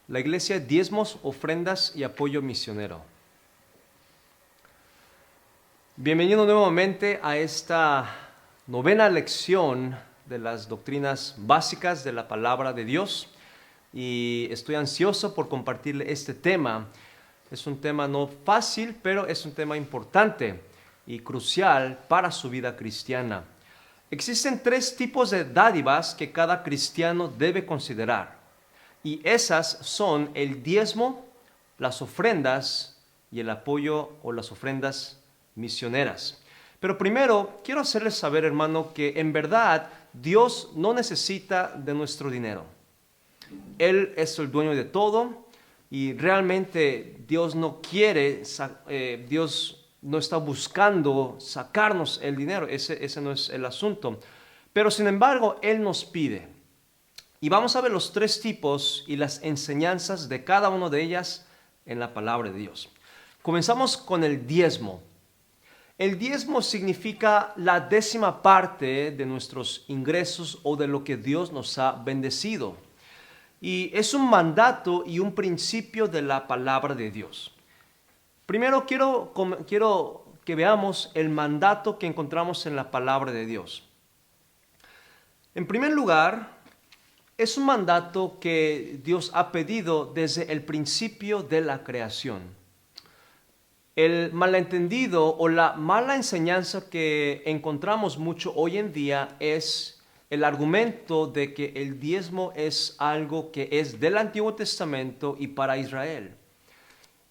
La iglesia, diezmos, ofrendas y apoyo misionero. Bienvenido nuevamente a esta novena lección de las doctrinas básicas de la palabra de Dios. Y estoy ansioso por compartirle este tema. Es un tema no fácil, pero es un tema importante y crucial para su vida cristiana. Existen tres tipos de dádivas que cada cristiano debe considerar. Y esas son el diezmo, las ofrendas y el apoyo o las ofrendas misioneras. Pero primero quiero hacerles saber, hermano, que en verdad Dios no necesita de nuestro dinero. Él es el dueño de todo y realmente Dios no quiere, Dios no está buscando sacarnos el dinero, ese no es el asunto. Pero sin embargo, Él nos pide. Y vamos a ver los tres tipos y las enseñanzas de cada una de ellas en la palabra de Dios. Comenzamos con el diezmo. El diezmo significa la décima parte de nuestros ingresos o de lo que Dios nos ha bendecido. Y es un mandato y un principio de la palabra de Dios. Primero quiero que veamos el mandato que encontramos en la palabra de Dios. En primer lugar, es un mandato que Dios ha pedido desde el principio de la creación. El malentendido o la mala enseñanza que encontramos mucho hoy en día es el argumento de que el diezmo es algo que es del Antiguo Testamento y para Israel.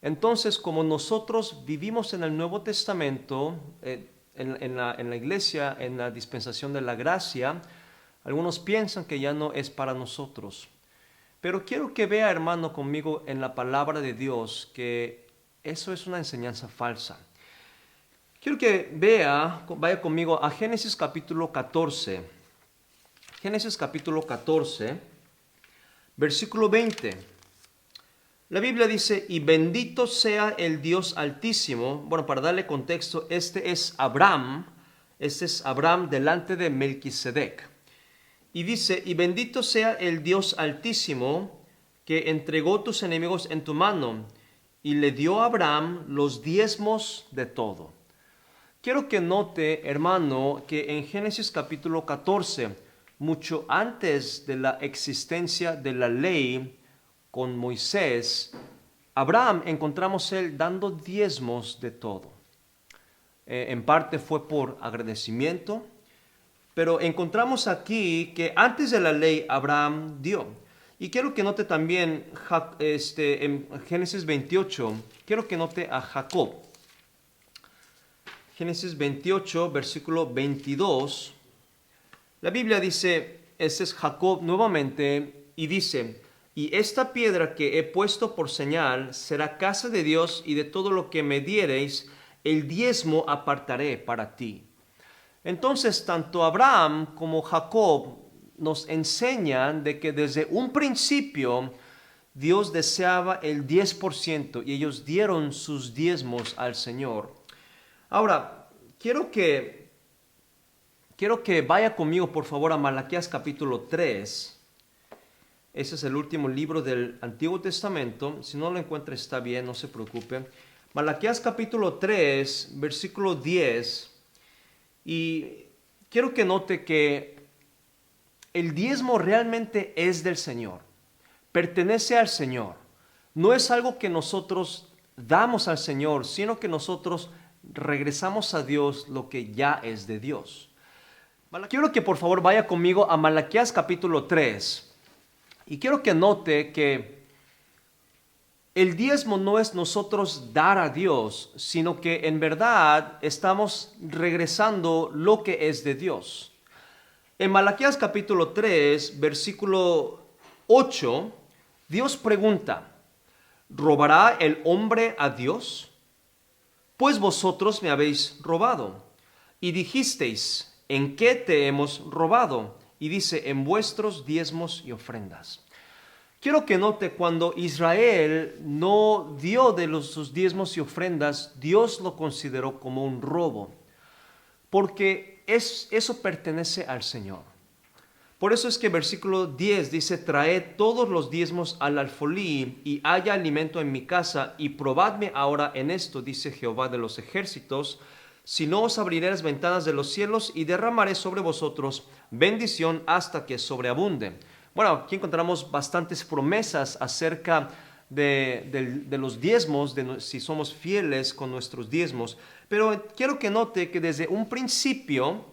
Entonces, como nosotros vivimos en el Nuevo Testamento, en la iglesia, en la dispensación de la gracia, algunos piensan que ya no es para nosotros. Pero quiero que vea, hermano, conmigo en la palabra de Dios que eso es una enseñanza falsa. Quiero que vaya conmigo a Génesis capítulo 14. Génesis capítulo 14, versículo 20. La Biblia dice, y bendito sea el Dios Altísimo. Bueno, para darle contexto, este es Abraham delante de Melquisedec. Y dice, y bendito sea el Dios Altísimo, que entregó tus enemigos en tu mano, y le dio a Abraham los diezmos de todo. Quiero que note, hermano, que en Génesis capítulo 14, mucho antes de la existencia de la ley con Moisés, Abraham encontramos él dando diezmos de todo. En parte fue por agradecimiento, pero encontramos aquí que antes de la ley Abraham dio. Y quiero que note también en Génesis 28, quiero que note a Jacob. Génesis 28, versículo 22. La Biblia dice, este es Jacob nuevamente, y dice, y esta piedra que he puesto por señal será casa de Dios, y de todo lo que me diereis, el diezmo apartaré para ti. Entonces, tanto Abraham como Jacob nos enseñan de que desde un principio Dios deseaba el 10% y ellos dieron sus diezmos al Señor. Ahora, quiero que vaya conmigo, por favor, a Malaquías capítulo 3. Ese es el último libro del Antiguo Testamento. Si no lo encuentra, está bien, no se preocupe. Malaquías capítulo 3, versículo 10. Y quiero que note que el diezmo realmente es del Señor, pertenece al Señor. No es algo que nosotros damos al Señor, sino que nosotros regresamos a Dios lo que ya es de Dios. Quiero que por favor vaya conmigo a Malaquías capítulo 3 y quiero que note que el diezmo no es nosotros dar a Dios, sino que en verdad estamos regresando lo que es de Dios. En Malaquías capítulo 3, versículo 8, Dios pregunta, ¿robará el hombre a Dios? Pues vosotros me habéis robado. Y dijisteis, ¿en qué te hemos robado? Y dice, en vuestros diezmos y ofrendas. Quiero que note, cuando Israel no dio de sus diezmos y ofrendas, Dios lo consideró como un robo, porque eso pertenece al Señor. Por eso es que versículo 10 dice, traed todos los diezmos al alfolí y haya alimento en mi casa y probadme ahora en esto, dice Jehová de los ejércitos, si no os abriré las ventanas de los cielos y derramaré sobre vosotros bendición hasta que sobreabunde. Bueno, aquí encontramos bastantes promesas acerca de los diezmos, si somos fieles con nuestros diezmos. Pero quiero que note que desde un principio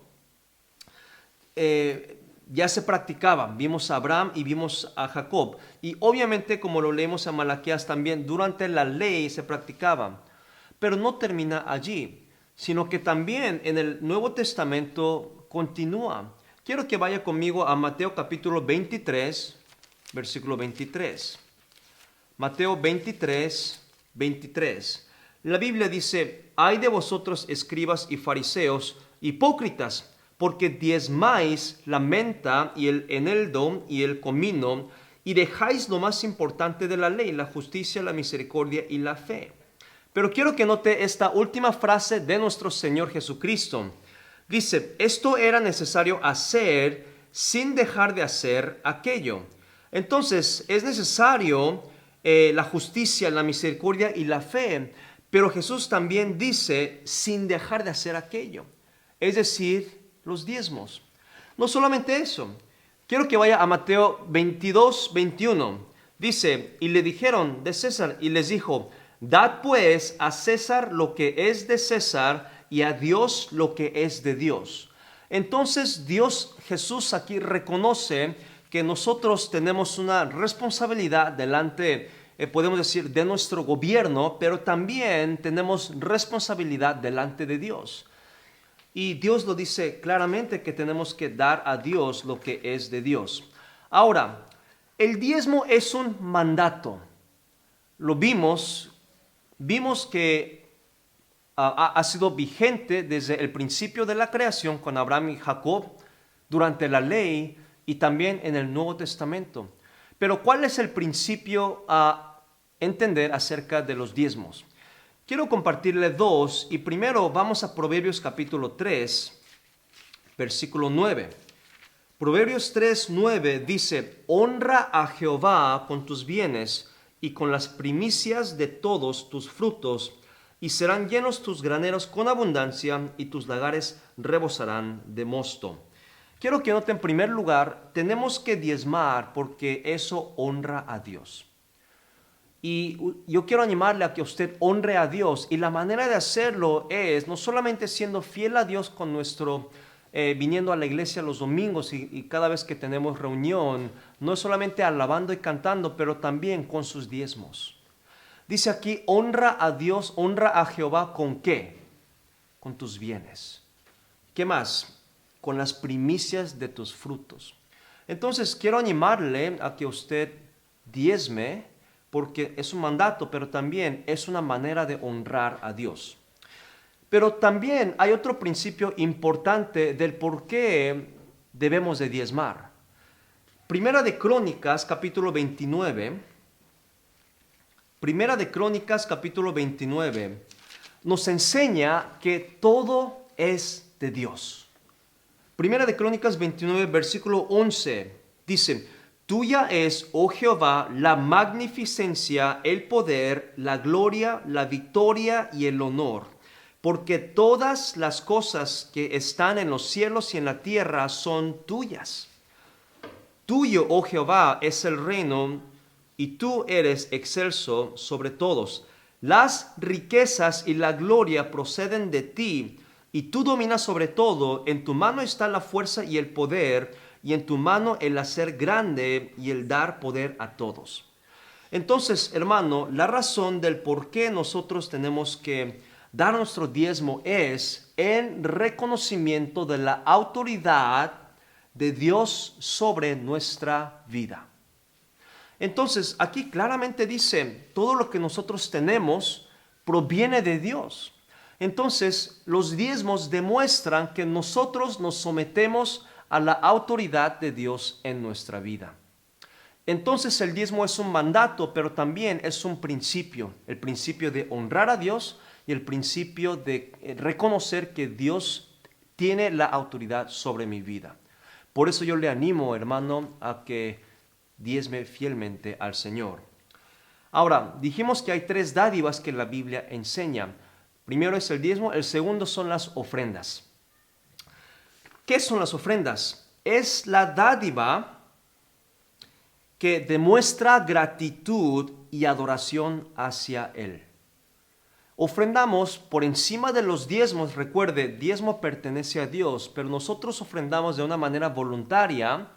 ya se practicaba. Vimos a Abraham y vimos a Jacob. Y obviamente, como lo leemos en Malaquías también, durante la ley se practicaba. Pero no termina allí, sino que también en el Nuevo Testamento continúa. Quiero que vaya conmigo a Mateo capítulo 23, versículo 23. Mateo 23, 23. La Biblia dice, ay de vosotros escribas y fariseos, hipócritas, porque diezmáis la menta y el eneldo y el comino, y dejáis lo más importante de la ley, la justicia, la misericordia y la fe. Pero quiero que note esta última frase de nuestro Señor Jesucristo. Dice, esto era necesario hacer sin dejar de hacer aquello. Entonces, es necesario la justicia, la misericordia y la fe, pero Jesús también dice, sin dejar de hacer aquello. Es decir, los diezmos. No solamente eso. Quiero que vaya a Mateo 22, 21. Dice, y le dijeron de César, y les dijo, dad pues a César lo que es de César, y a Dios lo que es de Dios. Entonces Jesús aquí reconoce que nosotros tenemos una responsabilidad delante, podemos decir, de nuestro gobierno, pero también tenemos responsabilidad delante de Dios. Y Dios lo dice claramente que tenemos que dar a Dios lo que es de Dios. Ahora, el diezmo es un mandato. Lo vimos que ha sido vigente desde el principio de la creación con Abraham y Jacob, durante la ley y también en el Nuevo Testamento. Pero ¿cuál es el principio a entender acerca de los diezmos? Quiero compartirle dos, y primero vamos a Proverbios capítulo 3, versículo 9. Proverbios 3, 9 dice, honra a Jehová con tus bienes y con las primicias de todos tus frutos, y serán llenos tus graneros con abundancia, y tus lagares rebosarán de mosto. Quiero que noten en primer lugar, tenemos que diezmar porque eso honra a Dios. Y yo quiero animarle a que usted honre a Dios, y la manera de hacerlo es no solamente siendo fiel a Dios con viniendo a la iglesia los domingos y cada vez que tenemos reunión, no es solamente alabando y cantando, pero también con sus diezmos. Dice aquí, honra a Dios, honra a Jehová, ¿con qué? Con tus bienes. ¿Qué más? Con las primicias de tus frutos. Entonces quiero animarle a que usted diezme, porque es un mandato, pero también es una manera de honrar a Dios. Pero también hay otro principio importante del por qué debemos de diezmar. Primera de Crónicas, capítulo 29. Primera de Crónicas, capítulo 29, nos enseña que todo es de Dios. Primera de Crónicas 29, versículo 11, dice, tuya es, oh Jehová, la magnificencia, el poder, la gloria, la victoria y el honor, porque todas las cosas que están en los cielos y en la tierra son tuyas. Tuyo, oh Jehová, es el reino, y tú eres excelso sobre todos. Las riquezas y la gloria proceden de ti, y tú dominas sobre todo. En tu mano está la fuerza y el poder, y en tu mano el hacer grande y el dar poder a todos. Entonces, hermano, la razón del por qué nosotros tenemos que dar nuestro diezmo es en reconocimiento de la autoridad de Dios sobre nuestra vida. Entonces, aquí claramente dice, todo lo que nosotros tenemos proviene de Dios. Entonces, los diezmos demuestran que nosotros nos sometemos a la autoridad de Dios en nuestra vida. Entonces, el diezmo es un mandato, pero también es un principio. El principio de honrar a Dios y el principio de reconocer que Dios tiene la autoridad sobre mi vida. Por eso yo le animo, hermano, a que diezme fielmente al Señor. Ahora, dijimos que hay 3 dádivas que la Biblia enseña. Primero es el diezmo, el segundo son las ofrendas. ¿Qué son las ofrendas? Es la dádiva que demuestra gratitud y adoración hacia Él. Ofrendamos por encima de los diezmos. Recuerde, diezmo pertenece a Dios, pero nosotros ofrendamos de una manera voluntaria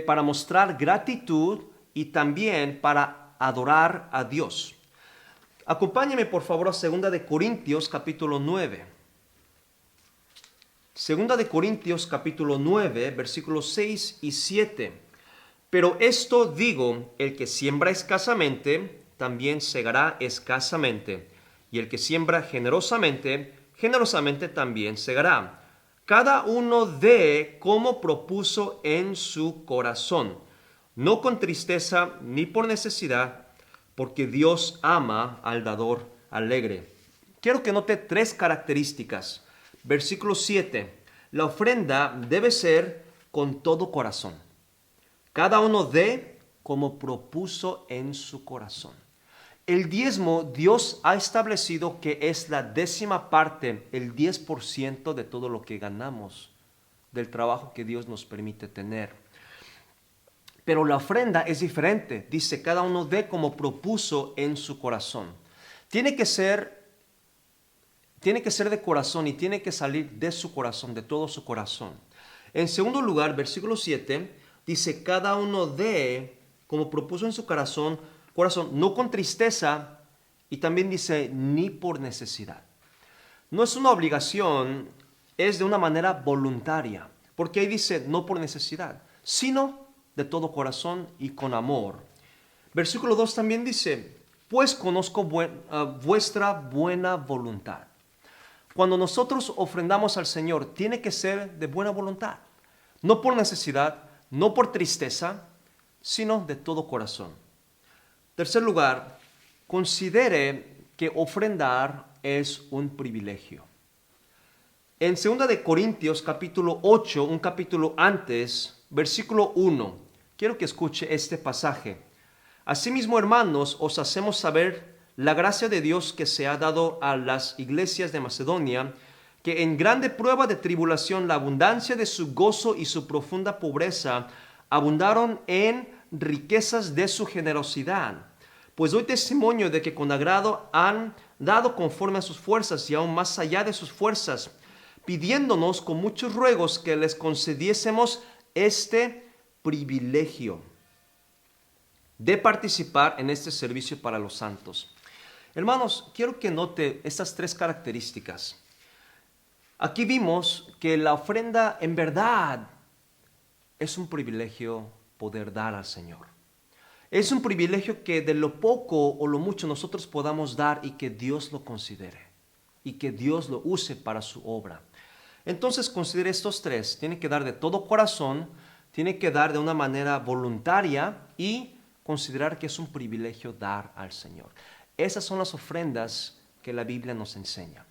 para mostrar gratitud y también para adorar a Dios. Acompáñeme por favor a 2 de Corintios capítulo 9. 2 de Corintios capítulo 9, versículos 6 y 7. Pero esto digo, el que siembra escasamente, también segará escasamente. Y el que siembra generosamente, generosamente también segará. Cada uno dé como propuso en su corazón, no con tristeza ni por necesidad, porque Dios ama al dador alegre. Quiero que note 3 características. Versículo 7. La ofrenda debe ser con todo corazón. Cada uno dé como propuso en su corazón. El diezmo, Dios ha establecido que es la 10ª parte, el 10% de todo lo que ganamos, del trabajo que Dios nos permite tener. Pero la ofrenda es diferente. Dice, cada uno dé como propuso en su corazón. Tiene que ser de corazón y tiene que salir de su corazón, de todo su corazón. En segundo lugar, versículo 7, dice, cada uno dé como propuso en su corazón, no con tristeza, y también dice, ni por necesidad. No es una obligación, es de una manera voluntaria, porque ahí dice, no por necesidad, sino de todo corazón y con amor. Versículo 2 también dice, pues conozco vuestra buena voluntad. Cuando nosotros ofrendamos al Señor, tiene que ser de buena voluntad, no por necesidad, no por tristeza, sino de todo corazón. Tercer lugar, considere que ofrendar es un privilegio. En 2 de Corintios capítulo 8, un capítulo antes, versículo 1, quiero que escuche este pasaje. Asimismo, hermanos, os hacemos saber la gracia de Dios que se ha dado a las iglesias de Macedonia, que en grande prueba de tribulación la abundancia de su gozo y su profunda pobreza abundaron en riquezas de su generosidad. Pues doy testimonio de que con agrado han dado conforme a sus fuerzas y aún más allá de sus fuerzas, pidiéndonos con muchos ruegos que les concediésemos este privilegio de participar en este servicio para los santos. Hermanos, quiero que note estas 3 características. Aquí vimos que la ofrenda en verdad es un privilegio poder dar al Señor. Es un privilegio que de lo poco o lo mucho nosotros podamos dar y que Dios lo considere y que Dios lo use para su obra. Entonces considere estos 3. Tiene que dar de todo corazón, tiene que dar de una manera voluntaria y considerar que es un privilegio dar al Señor. Esas son las ofrendas que la Biblia nos enseña.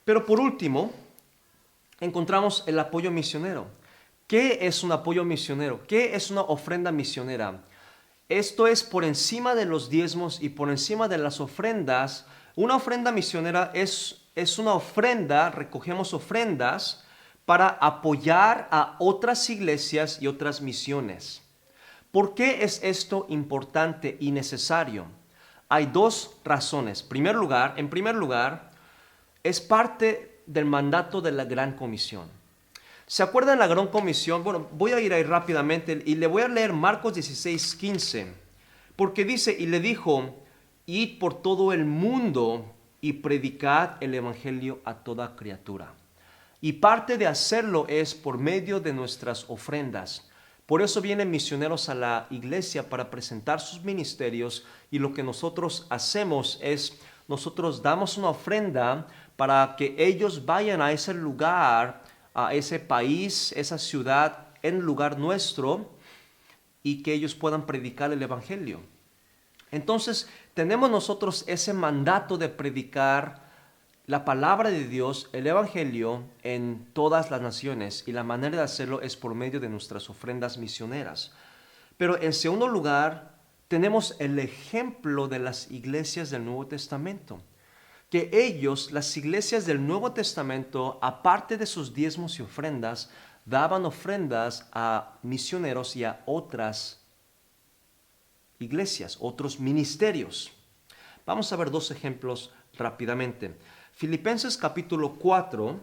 Pero por último, encontramos el apoyo misionero. ¿Qué es un apoyo misionero? ¿Qué es una ofrenda misionera? Esto es por encima de los diezmos y por encima de las ofrendas. Una ofrenda misionera es una ofrenda, recogemos ofrendas para apoyar a otras iglesias y otras misiones. ¿Por qué es esto importante y necesario? Hay 2 razones. En primer lugar, es parte del mandato de la Gran Comisión. ¿Se acuerdan de la Gran Comisión? Bueno, voy a ir ahí rápidamente y le voy a leer Marcos 16:15, porque dice, y le dijo, id por todo el mundo y predicad el evangelio a toda criatura. Y parte de hacerlo es por medio de nuestras ofrendas. Por eso vienen misioneros a la iglesia para presentar sus ministerios, y lo que nosotros hacemos es, nosotros damos una ofrenda para que ellos vayan a ese lugar, a ese país, esa ciudad, en lugar nuestro, y que ellos puedan predicar el evangelio. Entonces, tenemos nosotros ese mandato de predicar la palabra de Dios, el Evangelio, en todas las naciones, y la manera de hacerlo es por medio de nuestras ofrendas misioneras. Pero en segundo lugar, tenemos el ejemplo de las iglesias del Nuevo Testamento, que ellos, las iglesias del Nuevo Testamento, aparte de sus diezmos y ofrendas, daban ofrendas a misioneros y a otras iglesias, otros ministerios. Vamos a ver dos ejemplos rápidamente. Filipenses capítulo 4,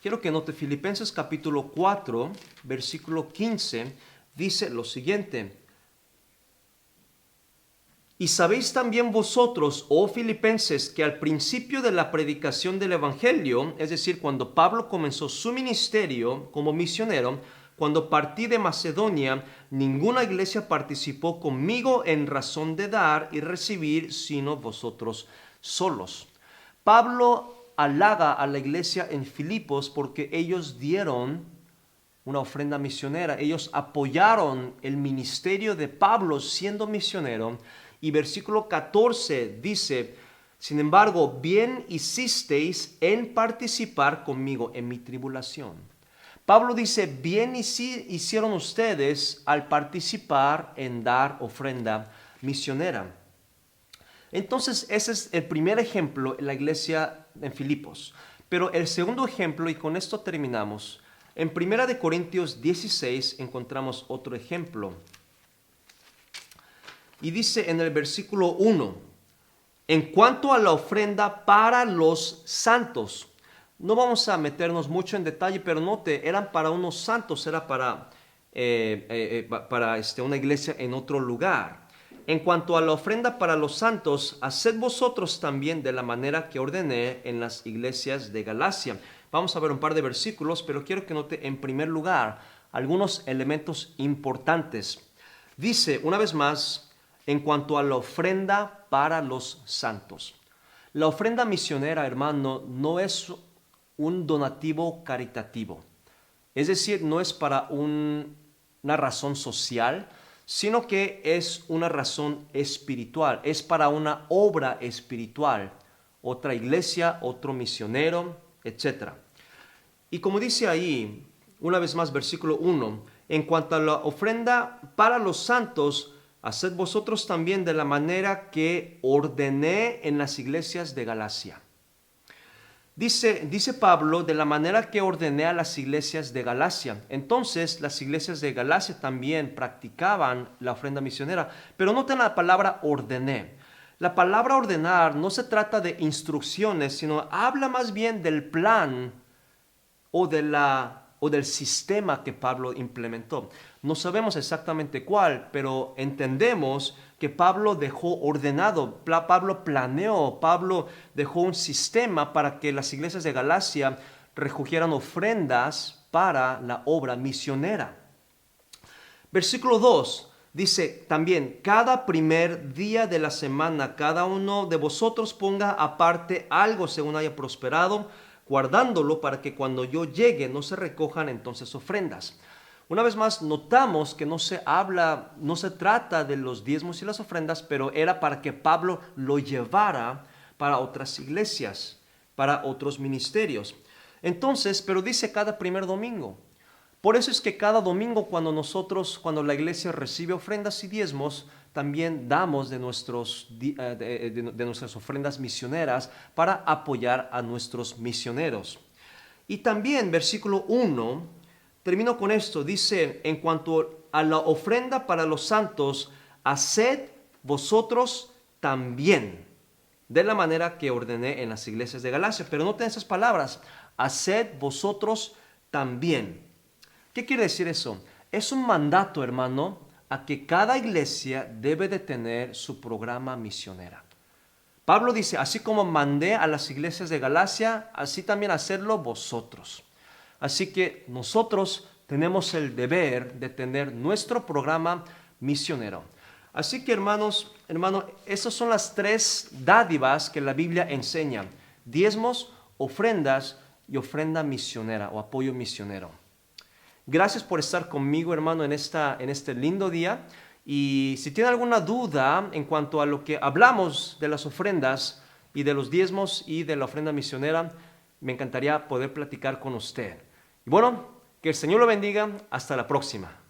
quiero que note Filipenses capítulo 4, versículo 15, dice lo siguiente: y sabéis también vosotros, oh filipenses, que al principio de la predicación del Evangelio, es decir, cuando Pablo comenzó su ministerio como misionero, cuando partí de Macedonia, ninguna iglesia participó conmigo en razón de dar y recibir, sino vosotros solos. Pablo halaga a la iglesia en Filipos porque ellos dieron una ofrenda misionera. Ellos apoyaron el ministerio de Pablo siendo misionero. Y versículo 14 dice: sin embargo, bien hicisteis en participar conmigo en mi tribulación. Pablo dice: bien hicieron ustedes al participar en dar ofrenda misionera. Entonces, ese es el primer ejemplo en la iglesia en Filipos. Pero el segundo ejemplo, y con esto terminamos, en 1 Corintios 16 encontramos otro ejemplo. Y dice en el versículo 1, en cuanto a la ofrenda para los santos. No vamos a meternos mucho en detalle, pero note, eran para unos santos, era para una iglesia en otro lugar. En cuanto a la ofrenda para los santos, haced vosotros también de la manera que ordené en las iglesias de Galacia. Vamos a ver un par de versículos, pero quiero que note en primer lugar algunos elementos importantes. Dice, una vez más, en cuanto a la ofrenda para los santos. La ofrenda misionera, hermano, no es un donativo caritativo. Es decir, no es para una razón social, sino que es una razón espiritual, es para una obra espiritual, otra iglesia, otro misionero, etc. Y como dice ahí, una vez más, versículo 1, en cuanto a la ofrenda para los santos, haced vosotros también de la manera que ordené en las iglesias de Galacia. Dice Pablo, de la manera que ordené a las iglesias de Galacia. Entonces, las iglesias de Galacia también practicaban la ofrenda misionera. Pero noten la palabra ordené. La palabra ordenar no se trata de instrucciones, sino habla más bien del plan o del sistema que Pablo implementó. No sabemos exactamente cuál, pero entendemos que Pablo dejó ordenado, Pablo planeó, Pablo dejó un sistema para que las iglesias de Galacia recogieran ofrendas para la obra misionera. Versículo 2 dice también: cada primer día de la semana, cada uno de vosotros ponga aparte algo según haya prosperado, guardándolo para que cuando yo llegue no se recojan entonces ofrendas. Una vez más, notamos que no se trata de los diezmos y las ofrendas, pero era para que Pablo lo llevara para otras iglesias, para otros ministerios. Entonces, pero dice cada primer domingo. Por eso es que cada domingo cuando la iglesia recibe ofrendas y diezmos, también damos de nuestras ofrendas misioneras para apoyar a nuestros misioneros. Y también, versículo 1, termino con esto, dice, en cuanto a la ofrenda para los santos, haced vosotros también, de la manera que ordené en las iglesias de Galacia. Pero noten esas palabras, haced vosotros también. ¿Qué quiere decir eso? Es un mandato, hermano, a que cada iglesia debe de tener su programa misionera. Pablo dice, así como mandé a las iglesias de Galacia, así también hacerlo vosotros. Así que nosotros tenemos el deber de tener nuestro programa misionero. Así que hermano, esas son las tres dádivas que la Biblia enseña: diezmos, ofrendas y ofrenda misionera o apoyo misionero. Gracias por estar conmigo, hermano, en este lindo día. Y si tiene alguna duda en cuanto a lo que hablamos de las ofrendas, y de los diezmos y de la ofrenda misionera, me encantaría poder platicar con usted. Y bueno, que el Señor lo bendiga. Hasta la próxima.